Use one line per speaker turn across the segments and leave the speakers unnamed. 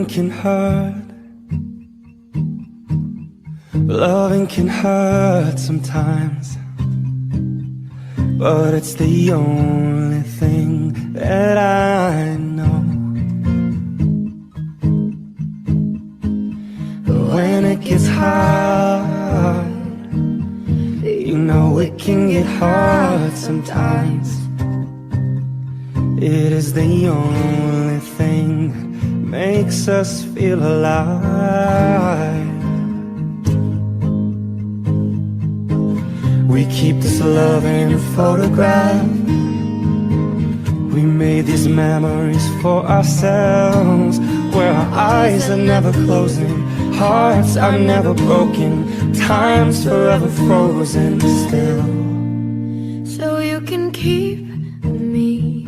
Loving can hurt. Loving can hurt sometimes, but it's the only thing that I know. When it gets hard, you know it can get hard sometimes. It is the only thing that makes us feel alive. We keep this love in a photograph. We made these memories for ourselves, where our eyes are never closing, hearts are never broken, time's forever frozen still.
So you can keep me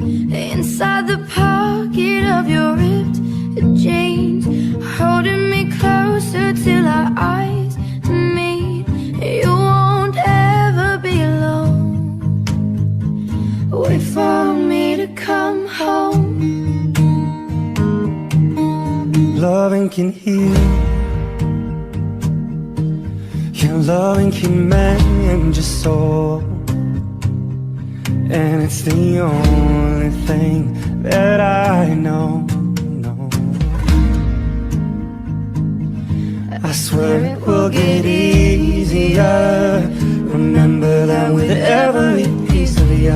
inside the pocket of your ripped jeans, holding me closer till our eyes meet. You won't ever be alone. Wait for me to come home.
Loving can heal. Your loving can mend your soul, and it's the only thing that I know. I swear it will get easier. Remember that with every piece of you.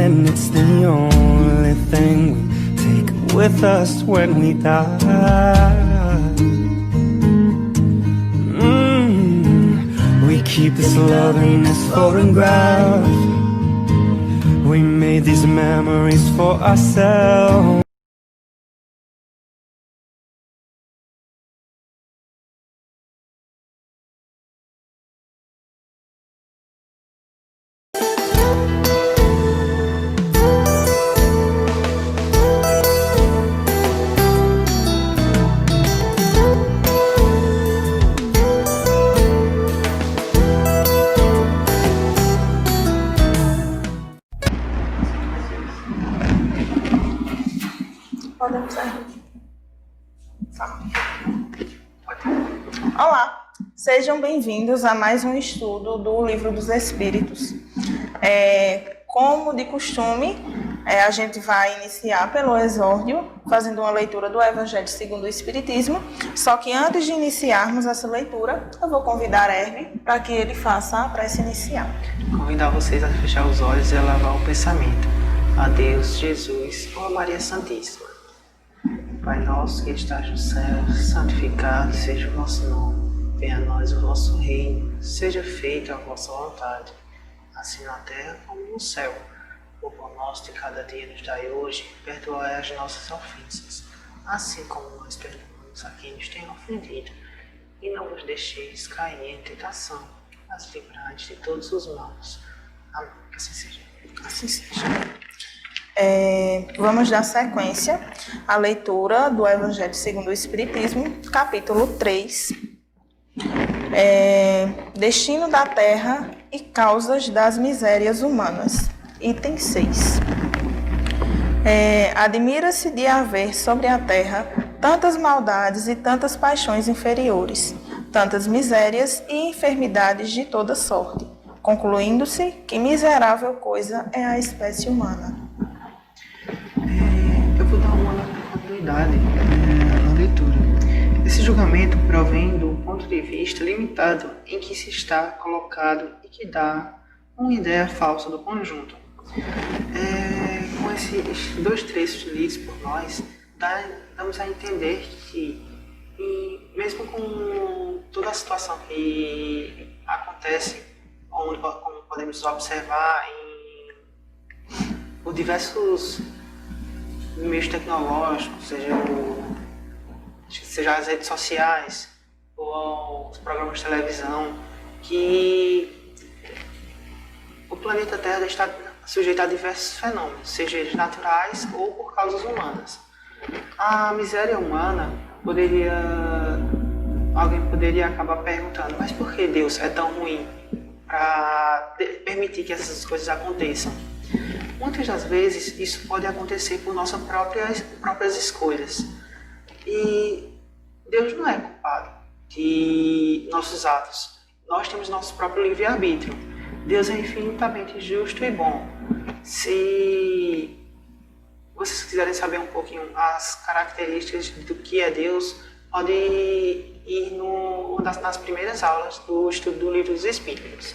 And it's the only thing we take with us when we die. We keep this love in this photograph. We made these memories for ourselves.
Olá, sejam bem-vindos a mais um estudo do Livro dos Espíritos. Como de costume, a gente vai iniciar pelo exórdio, fazendo uma leitura do Evangelho segundo o Espiritismo. Só que antes de iniciarmos essa leitura, eu vou convidar Herme para que ele faça a prece inicial.
Convidar vocês a fechar os olhos e elevar o pensamento a Deus, Jesus ou a Maria Santíssima. Pai nosso que estás no céu, santificado seja o vosso nome. Venha a nós o vosso reino, seja feita a vossa vontade, assim na terra como no céu. O pão nosso de cada dia nos dai hoje, perdoai as nossas ofensas, assim como nós perdoamos a quem nos tem ofendido. E não vos deixeis cair em tentação, mas livrai de todos os males. Amém. Que assim seja.
Assim seja. Vamos dar sequência à leitura do Evangelho segundo o Espiritismo, capítulo 3, Destino da Terra e Causas das Misérias Humanas, item 6. Admira-se de haver sobre a Terra tantas maldades e tantas paixões inferiores, tantas misérias e enfermidades de toda sorte, concluindo-se que miserável coisa é a espécie humana.
Eu vou dar uma continuidade na leitura. Esse julgamento provém do ponto de vista limitado em que se está colocado e que dá uma ideia falsa do conjunto. Com esses dois trechos lidos por nós, damos a entender que, mesmo com toda a situação que acontece, como podemos observar por diversos meios tecnológicos, seja as redes sociais ou os programas de televisão, que o planeta Terra está sujeito a diversos fenômenos, seja eles naturais ou por causas humanas. A miséria humana alguém poderia acabar perguntando, mas por que Deus é tão ruim para permitir que essas coisas aconteçam? muitas das vezes isso pode acontecer por nossas próprias escolhas. E Deus não é culpado de nossos atos. Nós temos nosso próprio livre-arbítrio. Deus é infinitamente justo e bom. Se vocês quiserem saber um pouquinho as características do que é Deus, pode ir nas primeiras aulas do estudo do Livro dos Espíritos.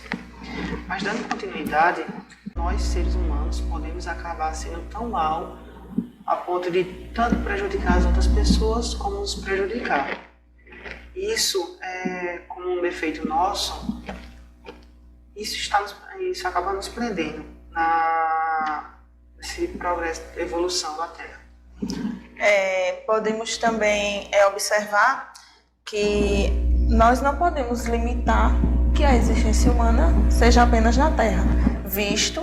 Mas dando continuidade, nós seres humanos podemos acabar sendo tão mal a ponto de tanto prejudicar as outras pessoas como nos prejudicar. Isso é como um defeito nosso, isso acaba nos prendendo nesse progresso de evolução da Terra.
Podemos também observar que nós não podemos limitar que a existência humana seja apenas na Terra, visto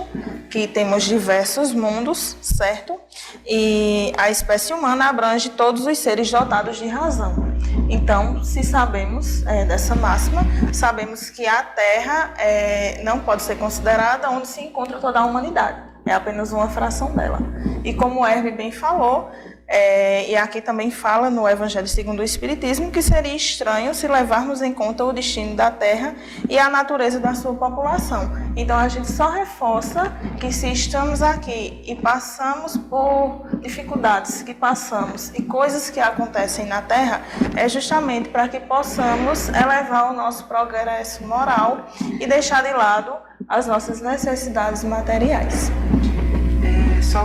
que temos diversos mundos, certo? E a espécie humana abrange todos os seres dotados de razão. Então, se sabemos dessa máxima, sabemos que a Terra não pode ser considerada onde se encontra toda a humanidade. É apenas uma fração dela. E como o Herve bem falou, e aqui também fala no Evangelho segundo o Espiritismo, que seria estranho se levarmos em conta o destino da Terra e a natureza da sua população. Então a gente só reforça que se estamos aqui e passamos por dificuldades que passamos e coisas que acontecem na Terra, é justamente para que possamos elevar o nosso progresso moral e deixar de lado as nossas necessidades materiais.
Só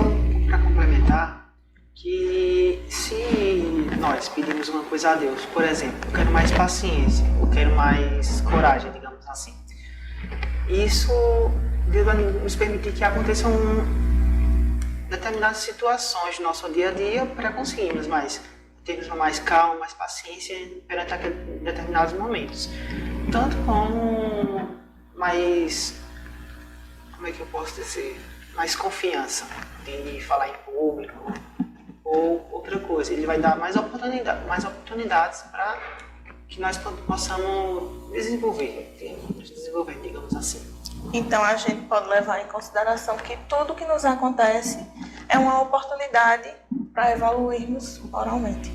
para complementar, que se nós pedimos uma coisa a Deus, por exemplo, eu quero mais paciência, eu quero mais coragem, digamos assim, isso Deus vai nos permitir que aconteçam determinadas situações no nosso dia a dia para conseguirmos termos mais calma, mais paciência perante determinados momentos, tanto como mais, como é que eu posso dizer, mais confiança de falar em público ou outra coisa. Ele vai dar mais oportunidades para que nós possamos desenvolver, digamos assim.
Então a gente pode levar em consideração que tudo que nos acontece é uma oportunidade para evoluirmos moralmente.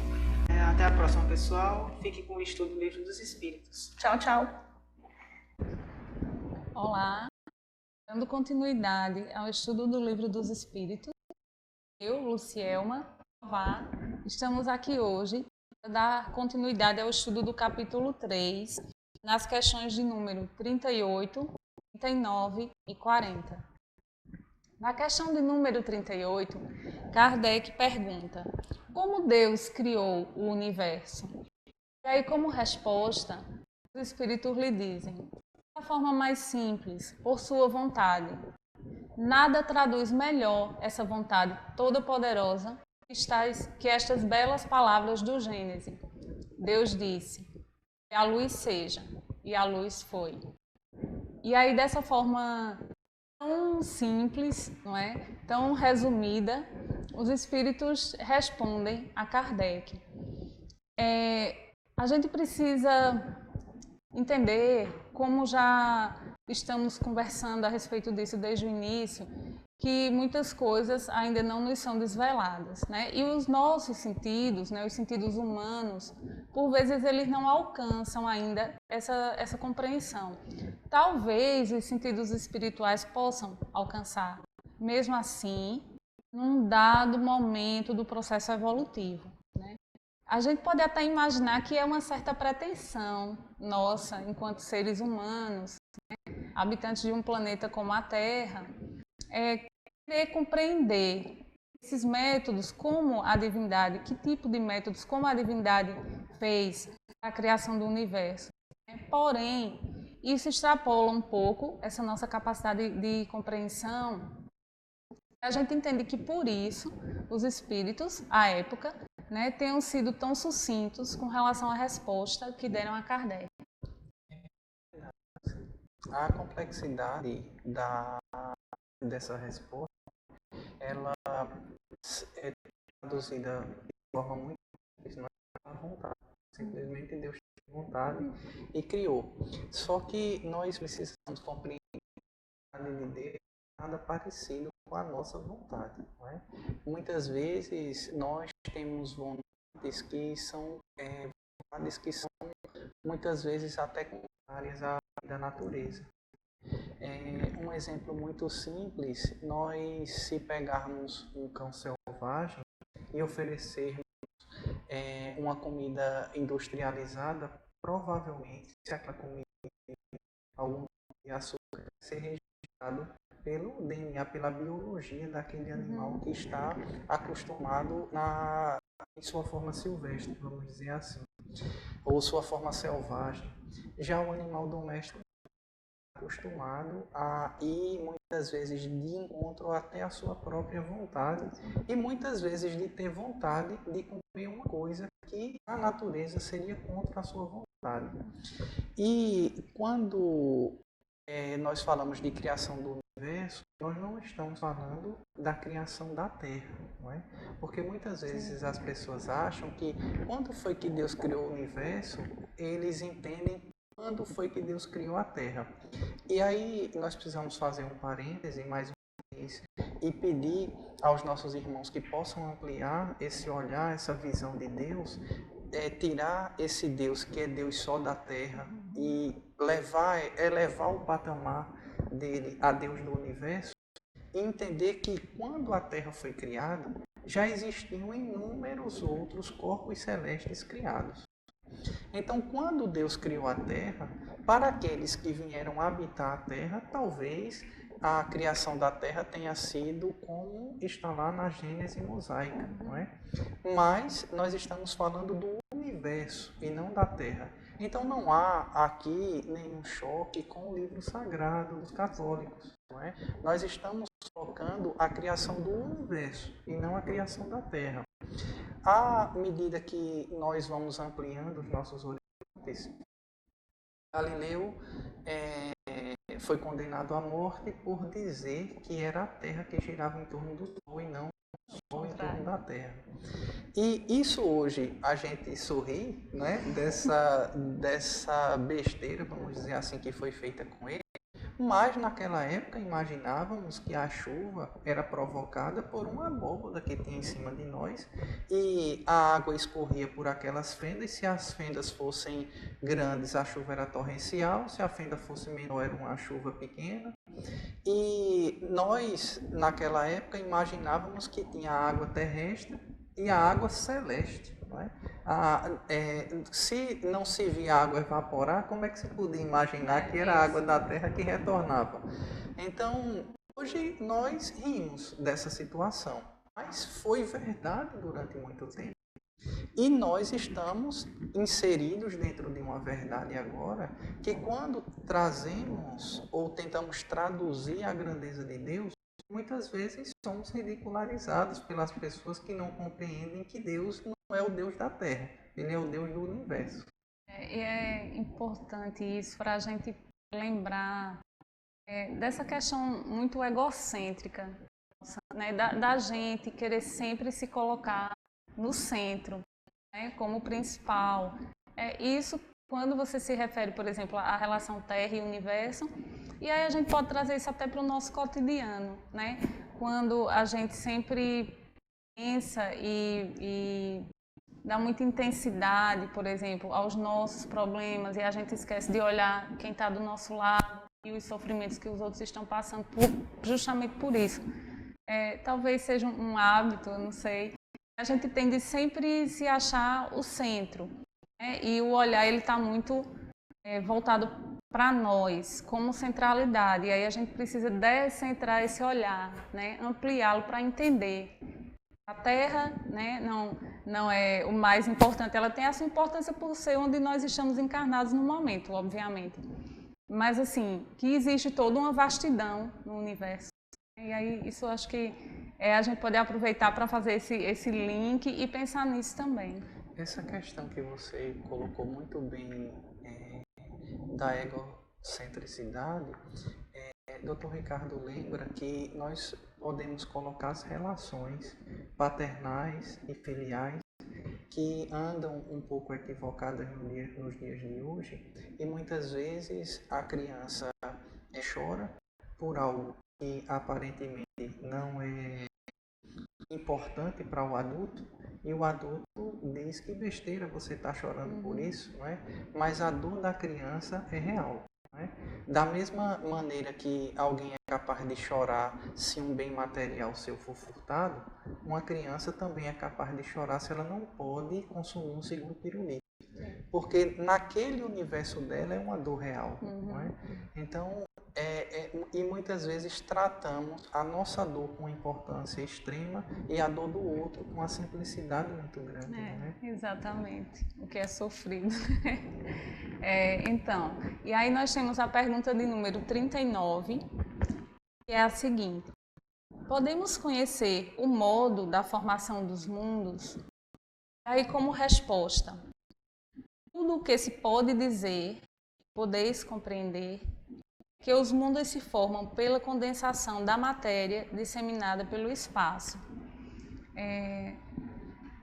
Até a próxima, pessoal. Fique com o estudo do Livro dos Espíritos.
Tchau, tchau.
Olá, dando continuidade ao estudo do Livro dos Espíritos, eu, Lucielma, estamos aqui hoje para dar continuidade ao estudo do capítulo 3, nas questões de número 38, 39 e 40. Na questão de número 38, Kardec pergunta: como Deus criou o universo? E aí, como resposta, os espíritos lhe dizem: da forma mais simples, por sua vontade. Nada traduz melhor essa vontade toda-poderosa que estas belas palavras do Gênesis. Deus disse: que a luz seja, e a luz foi. E aí, dessa forma tão simples, não é? Tão resumida, os espíritos respondem a Kardec. A gente precisa entender, como já estamos conversando a respeito disso desde o início, que muitas coisas ainda não nos são desveladas, né? E os nossos sentidos, né, os sentidos humanos, por vezes eles não alcançam ainda essa compreensão. Talvez os sentidos espirituais possam alcançar, mesmo assim, num dado momento do processo evolutivo, né? A gente pode até imaginar que é uma certa pretensão nossa, enquanto seres humanos, né, habitantes de um planeta como a Terra, querer compreender esses métodos, como a divindade, que tipo de métodos, como a divindade fez a criação do universo. Porém, isso extrapola um pouco essa nossa capacidade de compreensão. A gente entende que, por isso, os espíritos, à época, né, tenham sido tão sucintos com relação à resposta que deram a Kardec.
A complexidade dessa resposta, ela é traduzida de forma muito simples, não é à vontade. Simplesmente Deus teve vontade e criou. Só que nós precisamos compreender a vontade de Deus nada parecido com a nossa vontade. Não é? Muitas vezes nós temos vontades que são vontades que são muitas vezes até contrárias à da natureza. Um exemplo muito simples, nós se pegarmos um cão selvagem e oferecermos uma comida industrializada, provavelmente, se aquela comida tem algum tipo de açúcar, vai ser registrado pelo DNA, pela biologia daquele animal que está acostumado em sua forma silvestre, vamos dizer assim, ou sua forma selvagem. Já o animal doméstico acostumado a ir muitas vezes de encontro até a sua própria vontade e muitas vezes de ter vontade de cumprir uma coisa que a natureza seria contra a sua vontade. E quando nós falamos de criação do universo, nós não estamos falando da criação da Terra, não é? Porque muitas vezes as pessoas acham que quando foi que Deus criou o universo, eles entendem quando foi que Deus criou a Terra. E aí nós precisamos fazer um parêntese mais uma vez e pedir aos nossos irmãos que possam ampliar esse olhar, essa visão de Deus, tirar esse Deus que é Deus só da Terra e elevar o patamar dele a Deus do universo e entender que quando a Terra foi criada, já existiam inúmeros outros corpos celestes criados. Então, quando Deus criou a Terra, para aqueles que vieram habitar a Terra, talvez a criação da Terra tenha sido como está lá na Gênese mosaica, não é? Mas nós estamos falando do universo e não da Terra. Então não há aqui nenhum choque com o livro sagrado dos católicos, não é? Nós estamos focando a criação do universo e não a criação da Terra. À medida que nós vamos ampliando os nossos horizontes, Galileu foi condenado à morte por dizer que era a Terra que girava em torno do Sol e não o Sol em torno da Terra. E isso hoje a gente sorri, né, dessa besteira, vamos dizer assim, que foi feita com ele. Mas naquela época imaginávamos que a chuva era provocada por uma abóbora que tinha em cima de nós e a água escorria por aquelas fendas. Se as fendas fossem grandes, a chuva era torrencial, se a fenda fosse menor, era uma chuva pequena. E nós, naquela época, imaginávamos que tinha a água terrestre e a água celeste. Não é? Se não se via a água evaporar, como é que se podia imaginar que era a água da terra que retornava? Então, hoje nós rimos dessa situação, mas foi verdade durante muito tempo. E nós estamos inseridos dentro de uma verdade agora, que quando trazemos ou tentamos traduzir a grandeza de Deus, muitas vezes somos ridicularizados pelas pessoas que não compreendem que Deus não é o Deus da Terra, Ele é o Deus do universo.
E é importante isso para a gente lembrar dessa questão muito egocêntrica, né, da gente querer sempre se colocar no centro, né, como principal. Isso quando você se refere, por exemplo, à relação Terra e Universo, e aí a gente pode trazer isso até para o nosso cotidiano, né? Quando a gente sempre pensa e dá muita intensidade, por exemplo, aos nossos problemas e a gente esquece de olhar quem está do nosso lado e os sofrimentos que os outros estão passando justamente por isso. Talvez seja um hábito, eu não sei. A gente tende sempre se achar o centro, né? E o olhar ele está muito voltado para nós, como centralidade. E aí a gente precisa descentrar esse olhar, né? Ampliá-lo para entender. A Terra, né, não é o mais importante, ela tem essa importância por ser onde nós estamos encarnados no momento, obviamente. Mas, assim, que existe toda uma vastidão no universo. E aí, isso eu acho que a gente pode aproveitar para fazer esse link e pensar nisso também.
Essa questão que você colocou muito bem da egocentricidade, Dr. Ricardo lembra que nós podemos colocar as relações paternais e filiais que andam um pouco equivocadas nos dias de hoje e muitas vezes a criança chora por algo que aparentemente não é importante para o adulto, e o adulto diz que besteira, você está chorando por isso, não é? Mas a dor da criança é real. Não é? Da mesma maneira que alguém é capaz de chorar se um bem material seu for furtado, uma criança também é capaz de chorar se ela não pode consumir um segundo pirulito. Porque naquele universo dela é uma dor real. Não é? Então, e muitas vezes tratamos a nossa dor com importância extrema e a dor do outro com uma simplicidade muito grande. Né?
Exatamente, o que é sofrido. Então, e aí nós temos a pergunta de número 39, que é a seguinte: podemos conhecer o modo da formação dos mundos? Aí, como resposta, tudo o que se pode dizer, podeis compreender, que os mundos se formam pela condensação da matéria disseminada pelo espaço.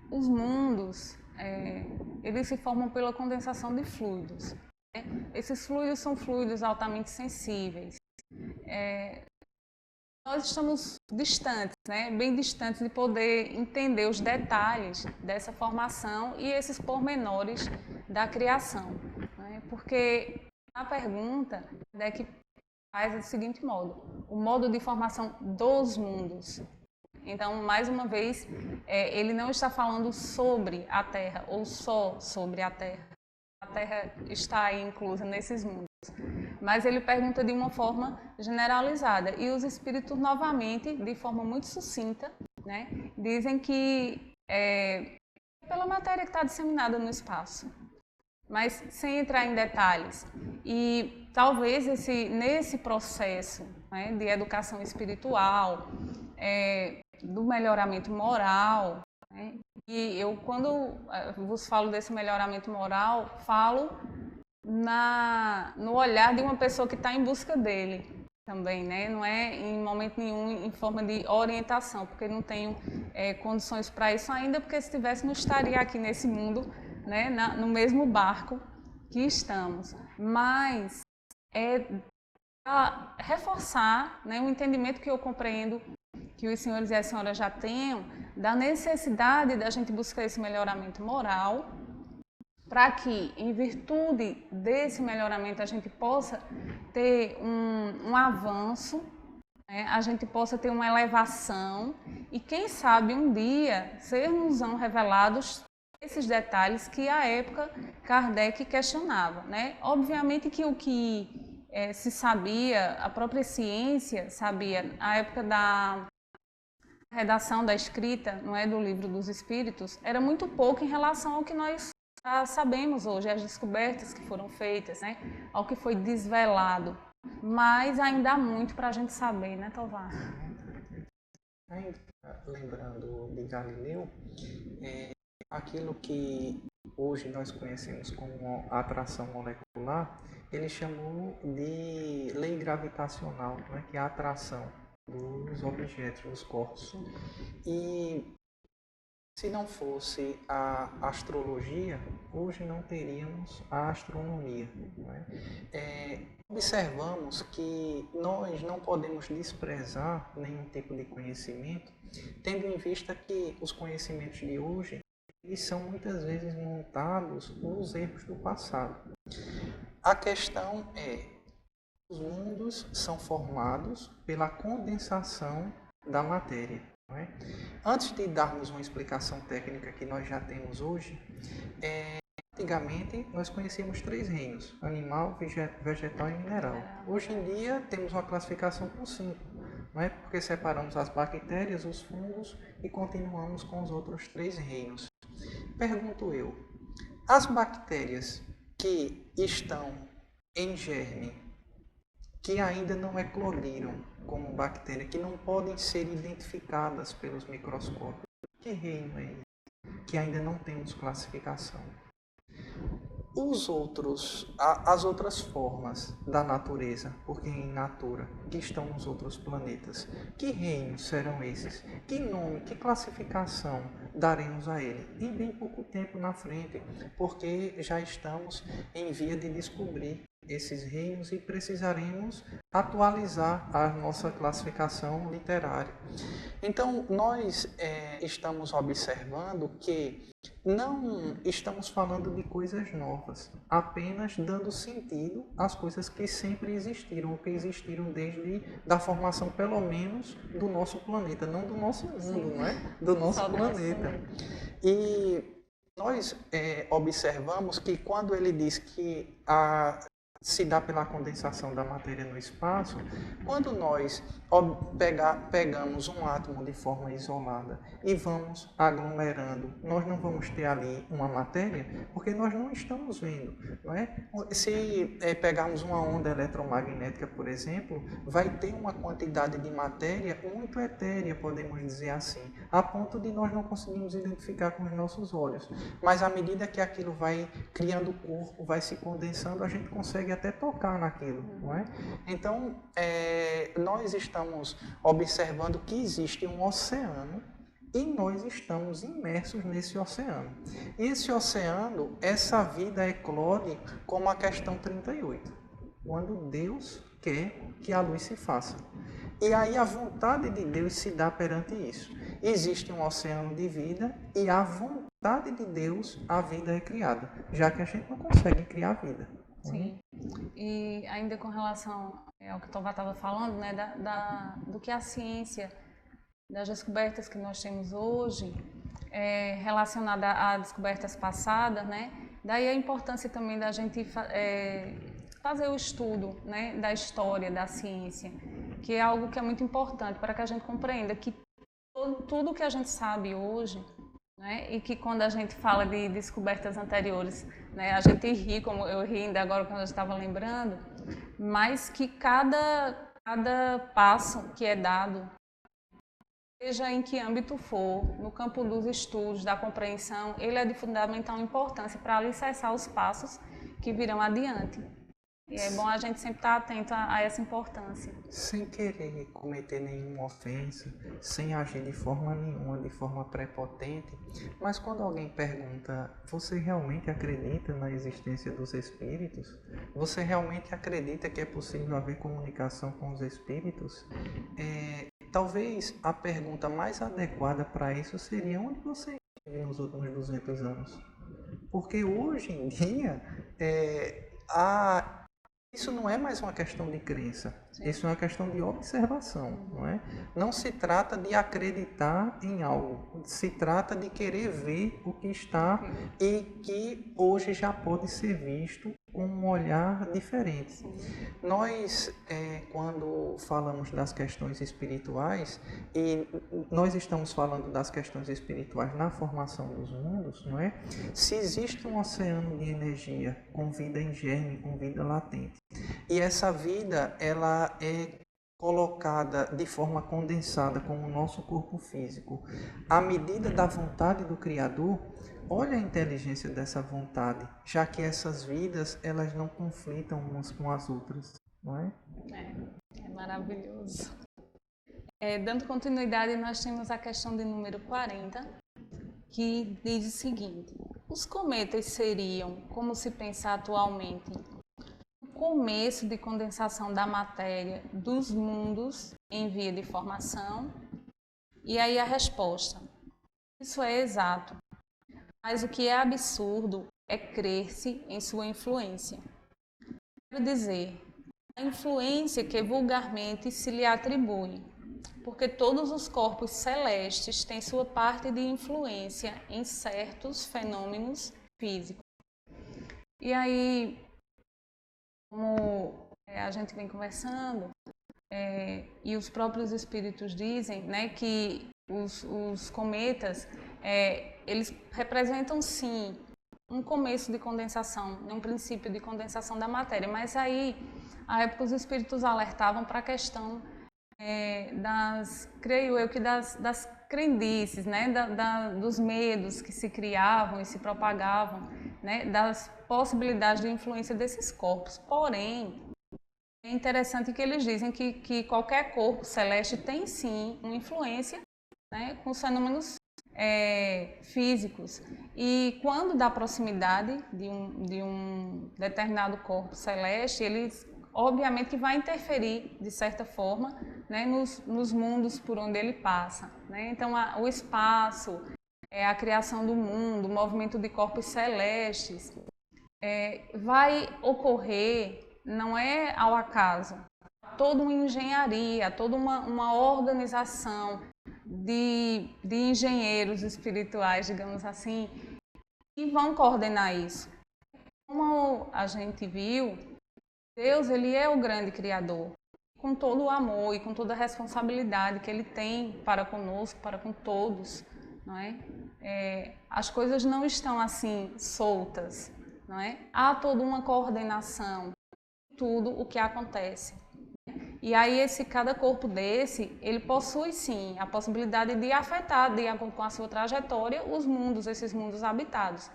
Os mundos, eles se formam pela condensação de fluidos. Né? Esses fluidos são fluidos altamente sensíveis. Nós estamos distantes, né? Bem distantes de poder entender os detalhes dessa formação e esses pormenores da criação. Né? Porque a pergunta é que faz do seguinte modo: o modo de formação dos mundos. Então, mais uma vez, ele não está falando sobre a Terra ou só sobre a Terra. A Terra está aí inclusa nesses mundos. Mas ele pergunta de uma forma generalizada. E os espíritos, novamente, de forma muito sucinta, né, dizem que é pela matéria que está disseminada no espaço. Mas sem entrar em detalhes. E talvez nesse processo, né, de educação espiritual, do melhoramento moral, né, e eu, quando vos falo desse melhoramento moral, falo no olhar de uma pessoa que está em busca dele também, né? Não é em momento nenhum em forma de orientação, porque não tenho condições para isso ainda, porque se tivesse não estaria aqui nesse mundo, né, no mesmo barco que estamos. Mas para reforçar, né, o entendimento que eu compreendo que os senhores e as senhoras já tenham da necessidade da gente buscar esse melhoramento moral, para que, em virtude desse melhoramento, a gente possa ter um avanço, né? A gente possa ter uma elevação e, quem sabe, um dia sermos revelados esses detalhes que, à época, Kardec questionava. Né? Obviamente que o que se sabia, a própria ciência sabia, à época da redação, da escrita, não é, do Livro dos Espíritos, era muito pouco em relação ao que nós já sabemos hoje, as descobertas que foram feitas, né, ao que foi desvelado. Mas ainda há muito para a gente saber, né, Tovar?
Ainda lembrando de Galileu, aquilo que hoje nós conhecemos como atração molecular, ele chamou de lei gravitacional, né, que é a atração dos objetos, dos corpos. E se não fosse a astrologia, hoje não teríamos a astronomia. Né? Observamos que nós não podemos desprezar nenhum tipo de conhecimento, tendo em vista que os conhecimentos de hoje eles são muitas vezes montados nos erros do passado. A questão os mundos são formados pela condensação da matéria. Não é? Antes de darmos uma explicação técnica que nós já temos hoje, antigamente nós conhecíamos 3 reinos: animal, vegetal e mineral. Hoje em dia temos uma classificação por 5, não é? Porque separamos as bactérias, os fungos e continuamos com os outros 3 reinos. Pergunto eu, as bactérias que estão em germe, que ainda não eclodiram como bactéria, que não podem ser identificadas pelos microscópios, que reino é esse? Que ainda não temos classificação. As outras formas da natureza, porque em natura, que estão nos outros planetas, que reinos serão esses? Que nome, que classificação daremos a ele? Em bem pouco tempo na frente, porque já estamos em via de descobrir esses reinos e precisaremos atualizar a nossa classificação literária. Então, nós estamos observando que não estamos falando de coisas novas, apenas dando sentido às coisas que sempre existiram, que existiram desde da formação, pelo menos, do nosso planeta, não do nosso mundo, não é? Do nosso planeta. E nós observamos que quando ele diz que se dá pela condensação da matéria no espaço, quando nós pegamos um átomo de forma isolada e vamos aglomerando, nós não vamos ter ali uma matéria, porque nós não estamos vendo, não é? Se pegarmos uma onda eletromagnética, por exemplo, vai ter uma quantidade de matéria muito etérea, podemos dizer assim, a ponto de nós não conseguirmos identificar com os nossos olhos. Mas à medida que aquilo vai criando corpo, vai se condensando, a gente consegue até tocar naquilo, não é? Então, nós estamos observando que existe um oceano e nós estamos imersos nesse oceano. E esse oceano, essa vida eclode como a questão 38, quando Deus quer que a luz se faça. E aí a vontade de Deus se dá perante isso. Existe um oceano de vida e a vontade de Deus, a vida é criada, já que a gente não consegue criar a vida.
Sim. E ainda com relação ao que o Tová estava falando, né, do que a ciência, das descobertas que nós temos hoje, relacionada a descobertas passadas, né, daí a importância também da gente fazer o estudo, né, da história, da ciência, que é algo que é muito importante para que a gente compreenda que tudo que a gente sabe hoje, né, e que quando a gente fala de descobertas anteriores, né, a gente ri, como eu ri ainda agora quando eu estava lembrando, mas que cada passo que é dado, seja em que âmbito for, no campo dos estudos, da compreensão, ele é de fundamental importância para alicerçar os passos que virão adiante. E é bom a gente sempre estar atento a essa importância.
Sem querer cometer nenhuma ofensa, sem agir de forma nenhuma, de forma prepotente, mas quando alguém pergunta, você realmente acredita na existência dos espíritos? Você realmente acredita que é possível haver comunicação com os espíritos? Talvez a pergunta mais adequada para isso seria: onde você esteve nos últimos 200 anos? Porque hoje em dia, isso não é mais uma questão de crença, isso é uma questão de observação, não é? Não se trata de acreditar em algo, se trata de querer ver o que está e que hoje já pode ser visto com um olhar diferente. Nós, quando falamos das questões espirituais, e nós estamos falando das questões espirituais na formação dos mundos, não é? Se existe um oceano de energia com vida em germe, com vida latente, e essa vida ela é colocada de forma condensada como o nosso corpo físico, à medida da vontade do Criador, olha a inteligência dessa vontade, já que essas vidas elas não conflitam umas com as outras, não é?
É maravilhoso. Dando continuidade, nós temos a questão de número 40, que diz o seguinte: os cometas seriam, como se pensa atualmente, começo de condensação da matéria dos mundos em via de formação? E aí a resposta: isso é exato, mas o que é absurdo é crer-se em sua influência. Quero dizer, a influência que vulgarmente se lhe atribui, porque todos os corpos celestes têm sua parte de influência em certos fenômenos físicos. E aí, como a gente vem conversando, e os próprios espíritos dizem, né, que os cometas, eles representam sim um começo de condensação, um princípio de condensação da matéria, mas aí, à época, os espíritos alertavam para a questão creio eu que das crendices, né, dos medos que se criavam e se propagavam, né, das possibilidades de influência desses corpos. Porém, é interessante que eles dizem que qualquer corpo celeste tem sim uma influência, né, com os fenômenos físicos. E quando dá proximidade de um determinado corpo celeste, eles obviamente que vai interferir de certa forma, né, nos mundos por onde ele passa, né? Então o espaço, a criação do mundo, o movimento de corpos celestes vai ocorrer, não é ao acaso, toda uma engenharia, toda uma organização de engenheiros espirituais, digamos assim, que vão coordenar isso. Como a gente viu, Deus, ele é o grande criador, com todo o amor e com toda a responsabilidade que ele tem para conosco, para com todos, não é? As coisas não estão assim soltas, não é? Há toda uma coordenação de tudo o que acontece. E aí cada corpo desse, ele possui sim a possibilidade de afetar, de acordo com a sua trajetória, os mundos, esses mundos habitados.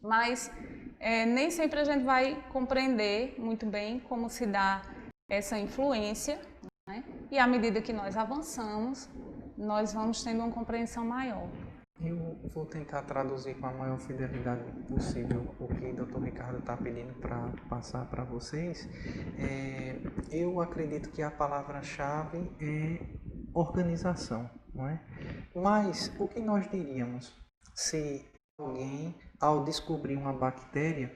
Mas nem sempre a gente vai compreender muito bem como se dá essa influência, né? E à medida que nós avançamos, nós vamos tendo uma compreensão maior.
Eu vou tentar traduzir com a maior fidelidade possível o que o Dr. Ricardo está pedindo para passar para vocês. Eu acredito que a palavra-chave é organização, não é? Mas o que nós diríamos se alguém, ao descobrir uma bactéria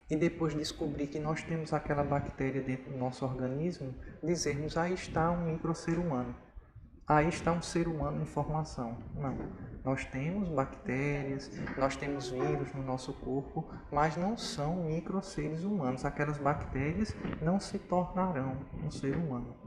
e depois descobrir que nós temos aquela bactéria dentro do nosso organismo, dizermos, aí está um micro-ser humano, aí está um ser humano em formação? Não. Nós temos bactérias, nós temos vírus no nosso corpo, mas não são micro-seres humanos. Aquelas bactérias não se tornarão um ser humano.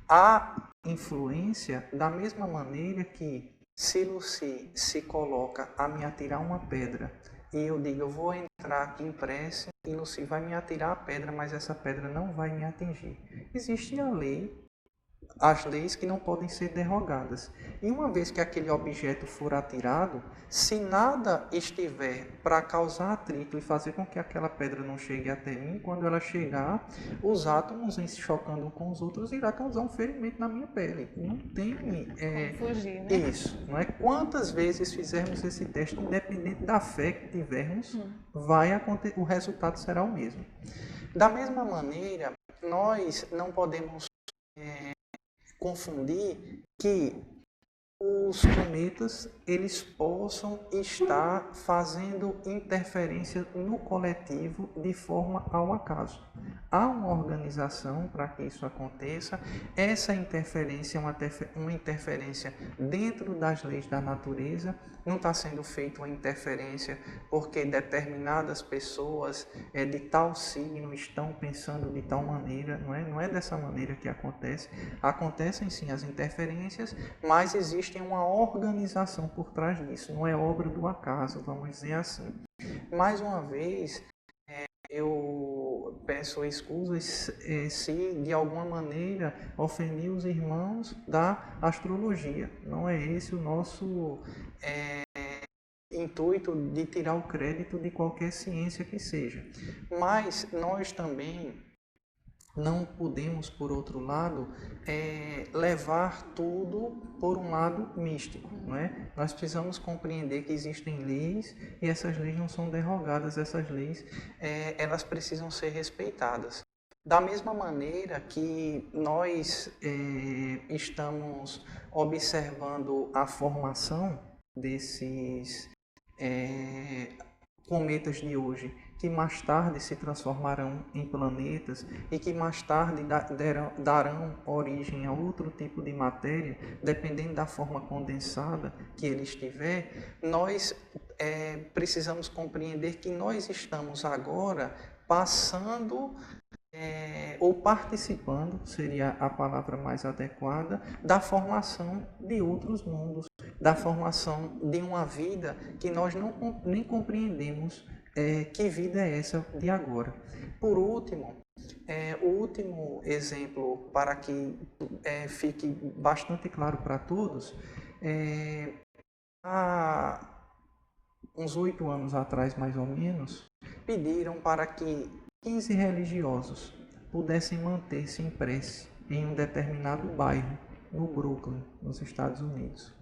A influência, da mesma maneira que se Lucy se coloca a me atirar uma pedra e eu digo, eu vou entrar aqui em prece e Lucy vai me atirar a pedra, mas essa pedra não vai me atingir. Existe a lei, as leis que não podem ser derrogadas. E uma vez que aquele objeto for atirado, se nada estiver para causar atrito e fazer com que aquela pedra não chegue até mim, quando ela chegar, os átomos em se chocando com os outros irá causar um ferimento na minha pele. Não tem
Como fugir, né?
isso, não é? Quantas vezes fizermos esse teste, independente da fé que tivermos, vai acontecer, o resultado será o mesmo. Da mesma maneira, nós não podemos confundir que os cometas eles possam estar fazendo interferência no coletivo de forma ao acaso. Há uma organização para que isso aconteça. Essa interferência é uma interferência dentro das leis da natureza. Não está sendo feita uma interferência porque determinadas pessoas de tal signo estão pensando de tal maneira. Não é dessa maneira que acontece. Acontecem sim as interferências, mas existe uma organização por trás disso. Não é obra do acaso, vamos dizer assim. Mais uma vez, eu peço escusas se de alguma maneira ofendi os irmãos da astrologia. Não é esse o nosso intuito de tirar o crédito de qualquer ciência que seja. Mas nós também não podemos, por outro lado, levar tudo por um lado místico, não é? Nós precisamos compreender que existem leis e essas leis não são derrogadas, essas leis elas precisam ser respeitadas. Da mesma maneira que nós estamos observando a formação desses cometas de hoje, que mais tarde se transformarão em planetas e que mais tarde darão origem a outro tipo de matéria, dependendo da forma condensada que ele estiver, nós precisamos compreender que nós estamos agora passando ou participando, seria a palavra mais adequada, da formação de outros mundos, da formação de uma vida que nós nem compreendemos que vida é essa de agora. Por último, o último exemplo para que fique bastante claro para todos, há uns 8 anos atrás, mais ou menos, pediram para que 15 religiosos pudessem manter-se em prece em um determinado bairro, no Brooklyn, nos Estados Unidos.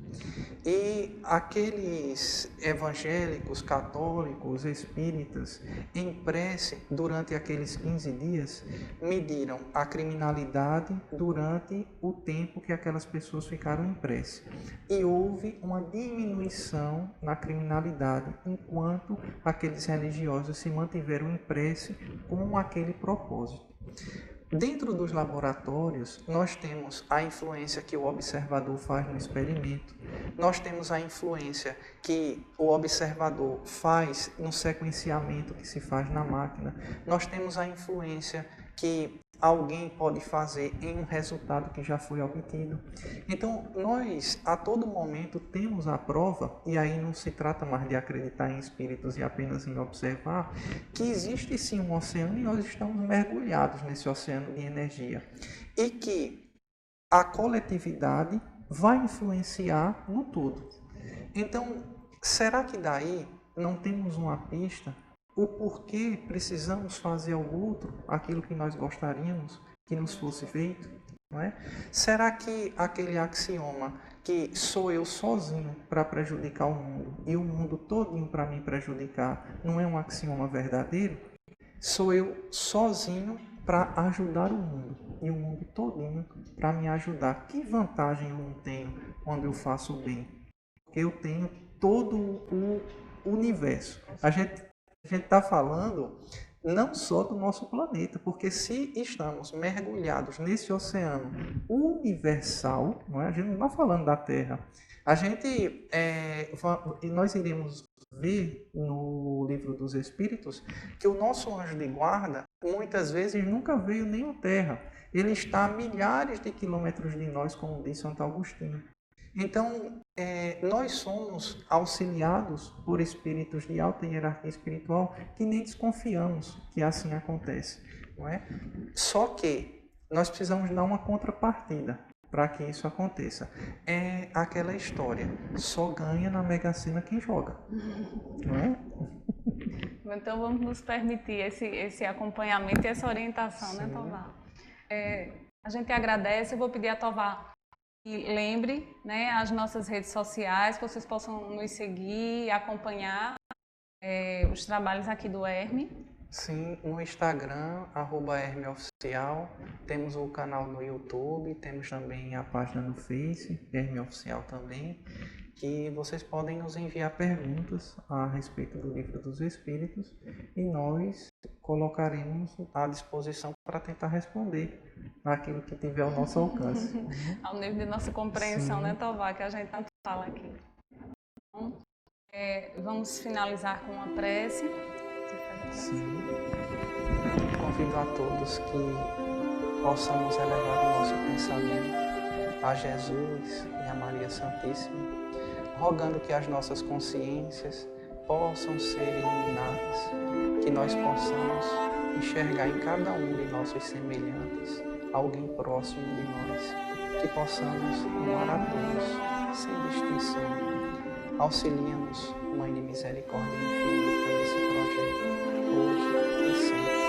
E aqueles evangélicos, católicos, espíritas, em prece, durante aqueles 15 dias, mediram a criminalidade durante o tempo que aquelas pessoas ficaram em prece. E houve uma diminuição na criminalidade, enquanto aqueles religiosos se mantiveram em prece com aquele propósito. Dentro dos laboratórios, nós temos a influência que o observador faz no experimento, nós temos a influência que o observador faz no sequenciamento que se faz na máquina, nós temos a influência que alguém pode fazer em um resultado que já foi obtido. Então, nós, a todo momento, temos a prova, e aí não se trata mais de acreditar em espíritos e apenas em observar, que existe sim um oceano e nós estamos mergulhados nesse oceano de energia. E que a coletividade vai influenciar no todo. Então, será que daí não temos uma pista o porquê precisamos fazer ao outro aquilo que nós gostaríamos que nos fosse feito? Não é? Será que aquele axioma que sou eu sozinho para prejudicar o mundo e o mundo todinho para me prejudicar não é um axioma verdadeiro? Sou eu sozinho para ajudar o mundo e o mundo todinho para me ajudar. Que vantagem eu não tenho quando eu faço o bem? Porque eu tenho todo o universo. A gente está falando não só do nosso planeta, porque se estamos mergulhados nesse oceano universal, não é? A gente não está falando da Terra. Nós iremos ver no Livro dos Espíritos que o nosso anjo de guarda muitas vezes nunca veio nem à Terra. Ele está a milhares de quilômetros de nós, como diz Santo Agostinho. Então, nós somos auxiliados por espíritos de alta hierarquia espiritual que nem desconfiamos que assim acontece, não é? Só que nós precisamos dar uma contrapartida para que isso aconteça. É aquela história, só ganha na Mega Sena quem joga, não é?
Então vamos nos permitir esse acompanhamento e essa orientação, sim, né, Tovar? A gente agradece, eu vou pedir a Tovar e lembre, né, as nossas redes sociais, que vocês possam nos seguir e acompanhar os trabalhos aqui do Herme.
Sim, no Instagram, @hermeoficial, temos o canal no YouTube, temos também a página no Face, Herme Oficial também, que vocês podem nos enviar perguntas a respeito do Livro dos Espíritos e nós colocaremos à disposição para tentar responder naquilo que tiver ao nosso alcance.
Ao nível de nossa compreensão, sim, né, Tovar, que a gente tanto fala aqui. Então, vamos finalizar com uma prece.
Sim. Convido a todos que possamos elevar o nosso pensamento a Jesus e a Maria Santíssima, rogando que as nossas consciências possam ser iluminadas, que nós possamos enxergar em cada um de nossos semelhantes alguém próximo de nós, que possamos amar a todos, sem distinção. Auxilia-nos, Mãe de Misericórdia Infinita, nesse projeto, hoje e sempre.